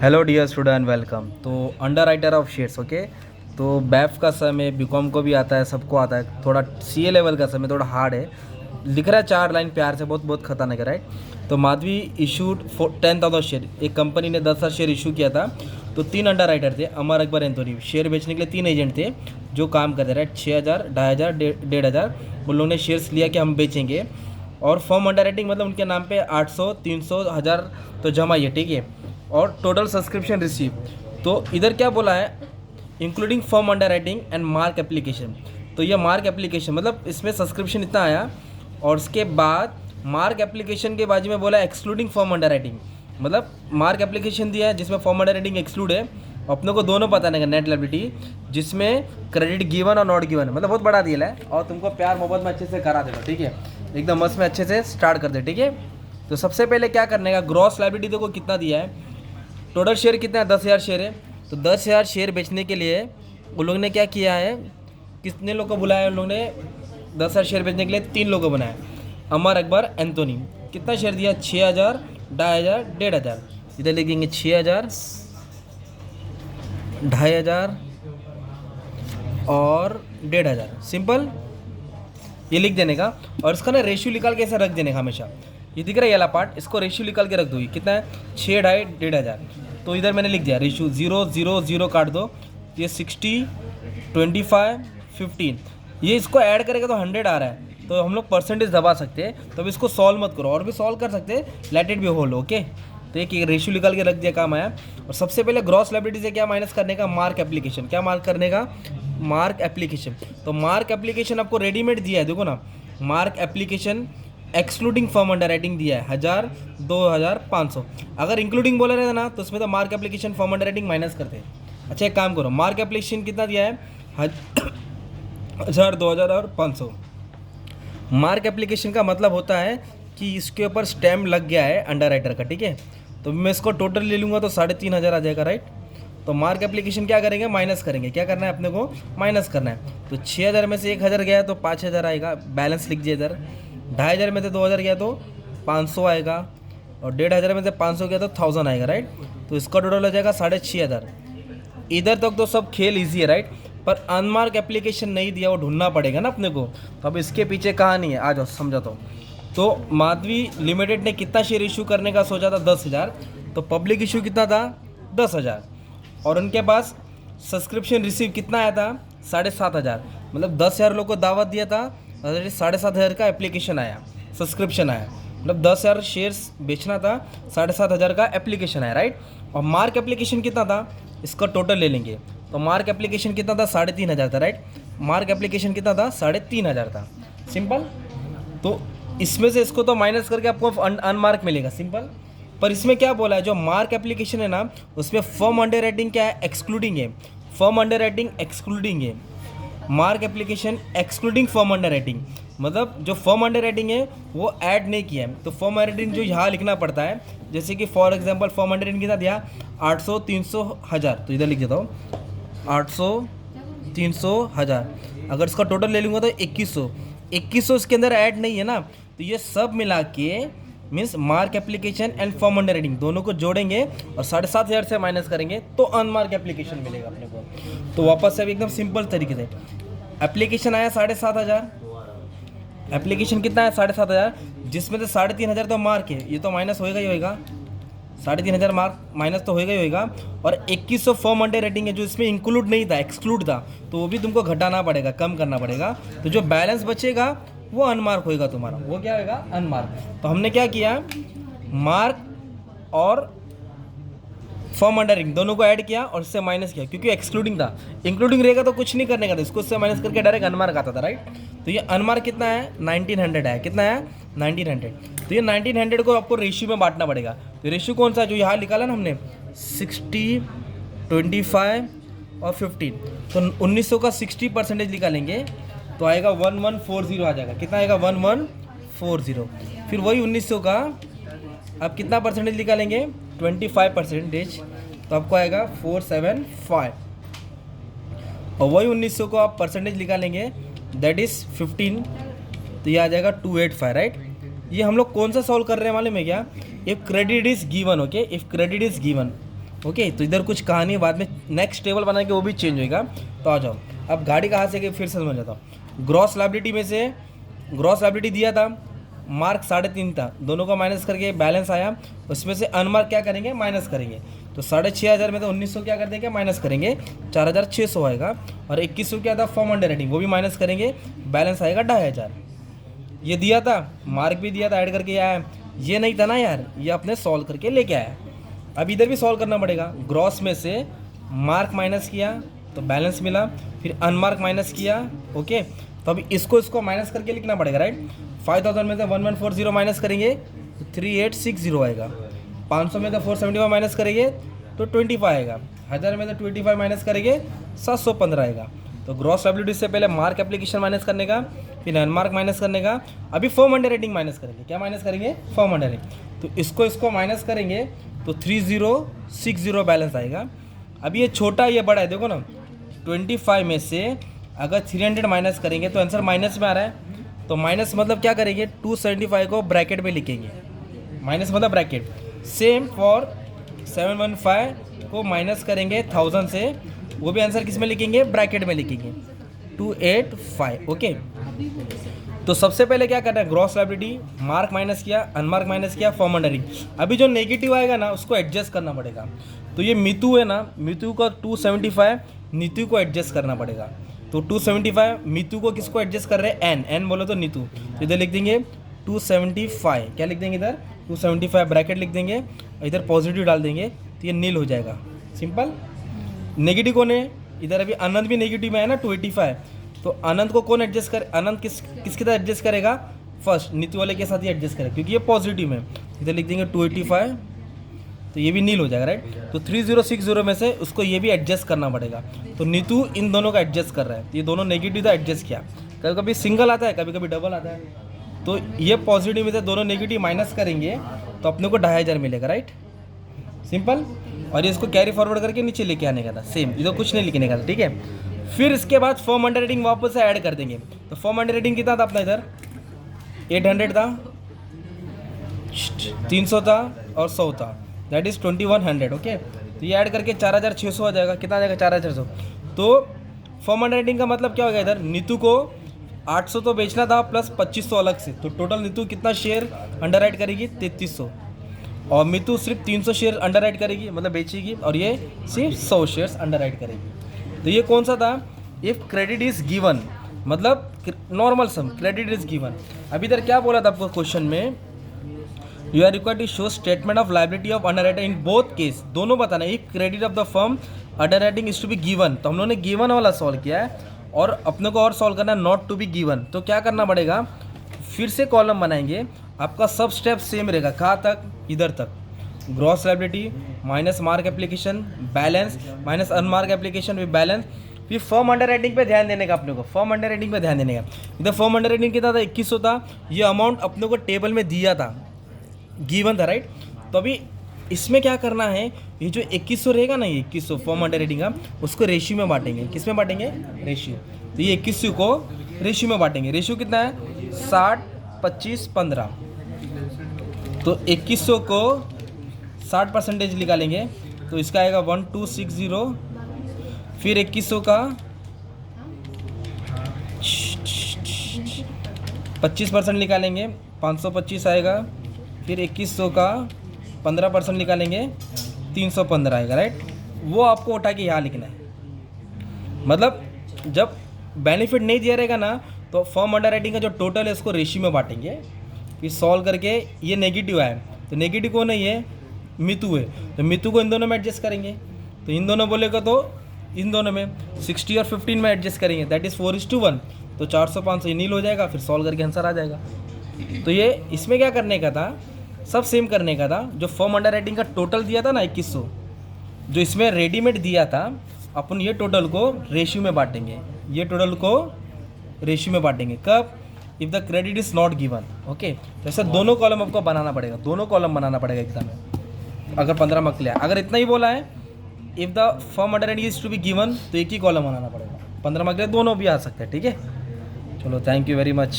Hello dear student, welcome. तो underwriter of shares, okay. तो बैफ का समय बीकॉम को भी आता है, सबको आता है। थोड़ा सीए लेवल का समय थोड़ा हार्ड है। लिख रहा है 4 लाइन प्यार से, बहुत बहुत खतरनाक है, राइट। तो माधवी इशूड 10,000 शेयर। एक कंपनी ने 10,000 शेयर इशू किया था। तो 3 अंडर राइटर थे, अमर, अकबर, एंथोनी। शेयर बेचने के लिए 3 एजेंट थे जो काम करते, राइट। 6,000, 2,500, 1,500 उन लोगों ने शेयर्स लिया कि हम बेचेंगे। और फॉर्म अंडर राइटिंग मतलब उनके नाम पे 800, 300, 1000 तो जमा ही है, ठीक है। और टोटल सब्सक्रिप्शन रिसीव। तो इधर क्या बोला है, including form under writing and mark application. तो ये मार्क एप्लीकेशन मतलब इसमें सब्सक्रिप्शन इतना आया। और उसके बाद मार्क एप्लीकेशन के बाजू में बोला एक्सक्लूडिंग फॉर्म अंडर राइटिंग। मतलब मार्क एप्लीकेशन दिया है जिसमें फॉर्म अंडर राइटिंग एक्सक्लूड है। अपने को दोनों पता नहीं नेट लायबिलिटी, जिसमें क्रेडिट गिवन और नॉट गिवन, मतलब बहुत बड़ा डील है। और तुमको प्यार मोहब्बत में अच्छे से करा देगा, ठीक है। एकदम मस्त में अच्छे से स्टार्ट कर दे, ठीक है। तो सबसे पहले क्या करने का, ग्रॉस लायबिलिटी देखो कितना दिया है। टोटल शेयर कितना है, 10,000 शेयर है। तो 10,000 शेयर बेचने के लिए उन लोगों ने क्या किया है, कितने लोग को बुलाया उन लोगों ने 10,000 शेयर बेचने के लिए? 3 लोगों को बनाया, अमर, अकबर, एंथोनी। कितना शेयर दिया? 6,000, 2,500, 1,500। इधर लिख देंगे 6,000, 2,500 और 1,500, सिंपल ये लिख देने का। और इसका ना रेशियो निकाल के ऐसा रख देने का हमेशा। ये दिख रहा है वाला पार्ट, इसको रेशियो निकाल के रख दो। ये कितना है? 6, 2,500, 1,500। तो इधर मैंने लिख दिया रेशियो 0, 0, 0 काट दो। ये 60, 25, 15। ये इसको ऐड करेगा तो 100 आ रहा है। तो हम लोग परसेंटेज दबा सकते हैं। तो अब इसको सॉल्व मत करो, और भी सॉल्व कर सकते हैं, let it be whole, okay. तो एक रेशियो निकाल के रख दिया, काम आया। और सबसे पहले ग्रॉस लायबिलिटी से क्या माइनस करने का? Mark application. क्या मार्क करने का? Mark application. तो मार्क एप्लीकेशन आपको रेडीमेड दिया है, देखो ना। Mark application excluding form under writing दिया है 1,000, 2,000, 500। अगर इंक्लूडिंग बोला रहता ना तो उसमें तो mark application form under writing minus करते। अच्छा एक काम करो, मार्क एप्लीकेशन कितना दिया है? 1,000, 2,000 और 500। मार्क एप्लीकेशन का मतलब होता है कि इसके ऊपर स्टैम्प लग गया है अंडर राइटर का, ठीक है। तो मैं इसको टोटल ले लूँगा तो 3,500 आ जाएगा, राइट। तो मार्क एप्लीकेशन क्या करेंगे? माइनस करेंगे। क्या करना है अपने को? माइनस करना है। तो 6,000 में से 1,000 गया तो 5,000 आएगा, बैलेंस लिख दिए इधर। 2,500 में से 2,000 गया तो 500 आएगा। और 1,500 में से 500 गया तो 1,000 आएगा, राइट। तो इसका टोटल हो जाएगा 6,500। इधर तक तो सब खेल ईजी है, राइट। पर अनमार्क एप्लीकेशन नहीं दिया, वो ढूंढना पड़ेगा ना अपने को। तो अब इसके पीछे कहानी है, आ जाओ समझाता हूँ। तो माधवी लिमिटेड ने कितना शेयर इशू करने का सोचा था? 10,000। तो पब्लिक इशू कितना था? 10,000। और उनके पास सब्सक्रिप्शन रिसीव कितना आया था? 7,500। मतलब 10,000 लोग को दावत दिया था, 7,500 का एप्लीकेशन आया, सब्सक्रिप्शन आया। मतलब 10,000 शेयर्स बेचना था, 7,500 का एप्लीकेशन आया, राइट। और मार्क एप्लीकेशन कितना था? इसका टोटल ले लेंगे। तो मार्क एप्लीकेशन कितना था? 3,500 था, राइट। मार्क एप्लीकेशन कितना था? 3,500 था, सिंपल। तो इसमें से इसको तो माइनस करके आपको अनमार्क मिलेगा, सिंपल। पर इसमें क्या बोला है, जो मार्क एप्लीकेशन है ना उसमें फर्म अंडर राइटिंग क्या है? एक्सक्लूडिंग है। फर्म अंडर राइटिंग एक्सक्लूडिंग है। Mark application excluding firm under writing, मतलब जो फर्म अंडर राइटिंग है वो ऐड नहीं किया है। तो फर्म अंडर राइटिंग जो यहाँ लिखना पड़ता है, जैसे कि for example firm under writing कितना दिया? 800, 300, 1000। तो इधर लिख देता हूँ 800, 300, 1000। अगर इसका टोटल ले लूँगा तो 2,100। 2,100 इसके अंदर ऐड नहीं है ना। तो ये सब मिला के means mark application and form under writing दोनों को जोड़ेंगे और 7,500 से माइनस करेंगे तो अनमार्क एप्लीकेशन मिलेगा अपने को। तो वापस से अभी एकदम सिंपल तरीके से एप्लीकेशन आया 7,500। एप्लीकेशन कितना है? 7,500, जिसमें से 3,500 तो मार्क है, ये तो माइनस होएगा ही होएगा। 3,500 मार्क माइनस तो होएगा ही होएगा। और 2,100 फॉर्म अंडर राइटिंग है जो इसमें इंक्लूड नहीं था, एक्सक्लूड था। तो वो भी तुमको घटाना पड़ेगा, कम करना पड़ेगा। तो जो बैलेंस बचेगा वो अनमार्क होएगा तुम्हारा। वो क्या होएगा? अनमार्क। तो हमने क्या किया, मार्क और फॉर्म अंडर राइटिंग दोनों को ऐड किया और इससे माइनस किया, क्योंकि एक्सक्लूडिंग था। इंक्लूडिंग रहेगा तो कुछ नहीं करने का था, इसको इससे माइनस करके डायरेक्ट अनमार्क आता था, राइट। तो ये अनमार्क कितना है? 1,900 है। कितना है? 1,900। तो ये 1,900 को आपको रेशियो में बांटना पड़ेगा। तो रेशियो कौन सा जो यहाँ निकाला ना हमने, 60, 25 और 15। तो 1,900 का 60% निकालेंगे तो आएगा 1,140 आ जाएगा। कितना आएगा? 1,140। फिर वही 1,900 का अब कितना परसेंटेज निकालेंगे? 25%। तो आपको आएगा 475। और वही 1,900 को आप परसेंटेज निकालेंगे, दैट इज़ 15। तो ये आ जाएगा 285, राइट। ये हम लोग कौन सा सॉल्व कर रहे हैं मालूम है क्या? If credit is given, okay. If credit is given okay, तो इधर कुछ कहानी बाद में नेक्स्ट टेबल बना के वो भी चेंज होएगा। तो आ जाओ, अब गाड़ी कहाँ से गई फिर से समझ जाता हूँ। ग्रॉस लायबिलिटी में से ग्रॉस लायबिलिटी दिया था, मार्क 3.5 था, दोनों का माइनस करके बैलेंस आया, उसमें से अनमार्क क्या करेंगे, माइनस करेंगे। तो 6,500 में तो 1900 क्या कर देंगे, माइनस करेंगे, 4,600 आएगा। और 2100 क्या था, फॉर्म अंडर राइटिंग, वो भी माइनस करेंगे, बैलेंस आएगा 2,500। ये दिया था, मार्क भी दिया था, ऐड करके आया। ये नहीं था ना यार, ये अपने सॉल्व करके लेके आया। अब इधर भी सॉल्व करना पड़ेगा। ग्रॉस में से मार्क माइनस किया तो बैलेंस मिला, फिर अनमार्क माइनस किया। ओके, तो अभी इसको माइनस करके लिखना पड़ेगा, राइट। 5000 में से 1140 माइनस करेंगे तो 3860 आएगा। 500 में से 475 माइनस करेंगे तो 25 आएगा। 1000 में से 25 माइनस करेंगे 715 आएगा। तो ग्रॉस लायबिलिटी से पहले मार्क एप्लीकेशन माइनस करने का, फिर अनमार्क माइनस करने का, अभी फर्म अंडर राइटिंग माइनस करेंगे। क्या माइनस करेंगे, फर्म अंडर राइटिंग। तो इसको माइनस करेंगे तो 3060 बैलेंस आएगा। अभी ये छोटा ये बड़ा है, देखो ना, 25 में से अगर 300 माइनस करेंगे तो आंसर माइनस में आ रहा है। तो माइनस मतलब क्या करेंगे, 275 को ब्रैकेट में लिखेंगे, माइनस मतलब ब्रैकेट। सेम फॉर 715 को माइनस करेंगे 1000 से, वो भी आंसर किस में लिखेंगे, ब्रैकेट में लिखेंगे, 285। ओके, तो सबसे पहले क्या करना है, ग्रॉस लायबिलिटी, मार्क माइनस किया, अनमार्क माइनस किया, फॉर्म अंडर राइटिंग। अभी जो नेगेटिव आएगा ना उसको एडजस्ट करना पड़ेगा। तो ये मितू है ना, मितू का 275 नीतू को एडजस्ट करना पड़ेगा। तो 275 मितू को किसको एडजस्ट कर रहे हैं, एन बोलो तो नीतू। तो इधर लिख देंगे 275, क्या लिख देंगे इधर 275 ब्रैकेट लिख देंगे, इधर पॉजिटिव डाल देंगे तो ये नील हो जाएगा, सिंपल। नेगेटिव कौन है, इधर अभी अनंत भी नेगेटिव में है ना 285, तो अनंत को कौन एडजस्ट करे, अनंत किसके साथ एडजस्ट करेगा, फर्स्ट नीतू वाले के साथ ही एडजस्ट करेगा क्योंकि ये पॉजिटिव में। इधर लिख देंगे 285, तो ये भी नील हो जाएगा, राइट। तो 3060 में से उसको ये भी एडजस्ट करना पड़ेगा। तो नीतू इन दोनों का एडजस्ट कर रहा है, ये दोनों नेगेटिव था, एडजस्ट किया। कभी कभी सिंगल आता है, कभी कभी डबल आता है। तो ये पॉजिटिव में से दोनों नेगेटिव माइनस करेंगे तो अपने को 2500 मिलेगा, राइट, सिंपल। और इसको कैरी फॉरवर्ड करके नीचे लेके आने का था, सेम, इधर कुछ नहीं लिखने का था, ठीक है। फिर इसके बाद फॉर्म अंडर राइटिंग वापस से ऐड कर देंगे। तो फॉर्म अंडर राइटिंग कितना था अपना, इधर 800 था, 300 था और 100 था, दैट इज 2100। ओके, तो ये ऐड करके 4600 आ जाएगा। कितना आ जाएगा, 4600। तो फॉर्म अंडर राइटिंग का मतलब क्या हो गया, इधर नीतू को 800 तो बेचना था प्लस 2500 अलग से। तो टोटल नीतू कितना शेयर अंडर राइट करेगी, 3300। और मितू सिर्फ 300 शेयर अंडर राइट करेगी, मतलब बेचेगी, और ये सिर्फ 100 शेयर्स अंडर राइट करेगी। तो ये कौन सा था, इफ़ क्रेडिट इज गिवन, मतलब normal sum, credit is given. अभी इधर क्या बोला था आपको क्वेश्चन में, you are required to show statement of liability of underwriter in both case, दोनों बताना। If credit of the firm underwriting is to be given, तो हम लोगों ने गिवन वाला सॉल्व किया है, और अपने को और सॉल्व करना है नॉट टू बी गिवन। तो क्या करना पड़ेगा, फिर से कॉलम बनाएंगे, आपका सब स्टेप सेम रहेगा, कहाँ तक, इधर तक। Gross liability minus mark application balance minus unmark application with balance, फिर फर्म अंडर राइटिंग पे ध्यान देने का अपने को, फर्म अंडर राइटिंग पे ध्यान देने का। इधर फर्म अंडर राइटिंग कितना था, 2100 था, ये अमाउंट अपने को टेबल में दिया था, गिवन था, राइट। तो अभी इसमें क्या करना है, ये जो 2100 रहेगा ना, ये 2100 फॉर्म अंडर राइटिंग का, उसको रेशियो में बांटेंगे। किस में बांटेंगे, रेशियो। तो ये 2100 को रेशियो में बांटेंगे। रेशियो कितना है, 60 25 15। तो 2100 को 60% निकालेंगे तो इसका आएगा 1260, फिर 2100 का 25% निकालेंगे, 525 आएगा, फिर 2100 का 15% निकालेंगे, 315 आएगा, राइट। वो आपको उठा के यहाँ लिखना है। मतलब जब बेनिफिट नहीं दिया रहेगा ना, तो फर्म अंडर राइटिंग का जो टोटल है उसको रेशियो में बांटेंगे, फिर सॉल्व करके ये नेगेटिव आए, तो नेगेटिव कौन है, ये मितू है, तो मितू को इन दोनों में एडजस्ट करेंगे। तो इन दोनों बोलेगा तो इन दोनों में 60 और 15 में एडजस्ट करेंगे, दैट इज़ 4:1। तो 400 500 नील हो जाएगा, फिर सॉल्व करके आंसर आ जाएगा। तो ये इसमें क्या करने का था, सब सेम करने का था। जो फर्म अंडर राइटिंग का टोटल दिया था ना 2100, जो इसमें रेडीमेड दिया था, अपन ये टोटल को रेशियो में बांटेंगे, ये टोटल को रेशियो में बांटेंगे। कब, if the credit is not given. Okay, तो ऐसा दोनों कॉलम आपको बनाना पड़ेगा, दोनों कॉलम बनाना पड़ेगा एग्जाम में, अगर 15 मार्क्स लिया। अगर इतना ही बोला है if the firm underwriting is to be given, तो एक ही कॉलम बनाना पड़ेगा। 15 मार्क्स लिया दोनों भी आ सकते हैं, ठीक है। चलो, थैंक यू वेरी मच।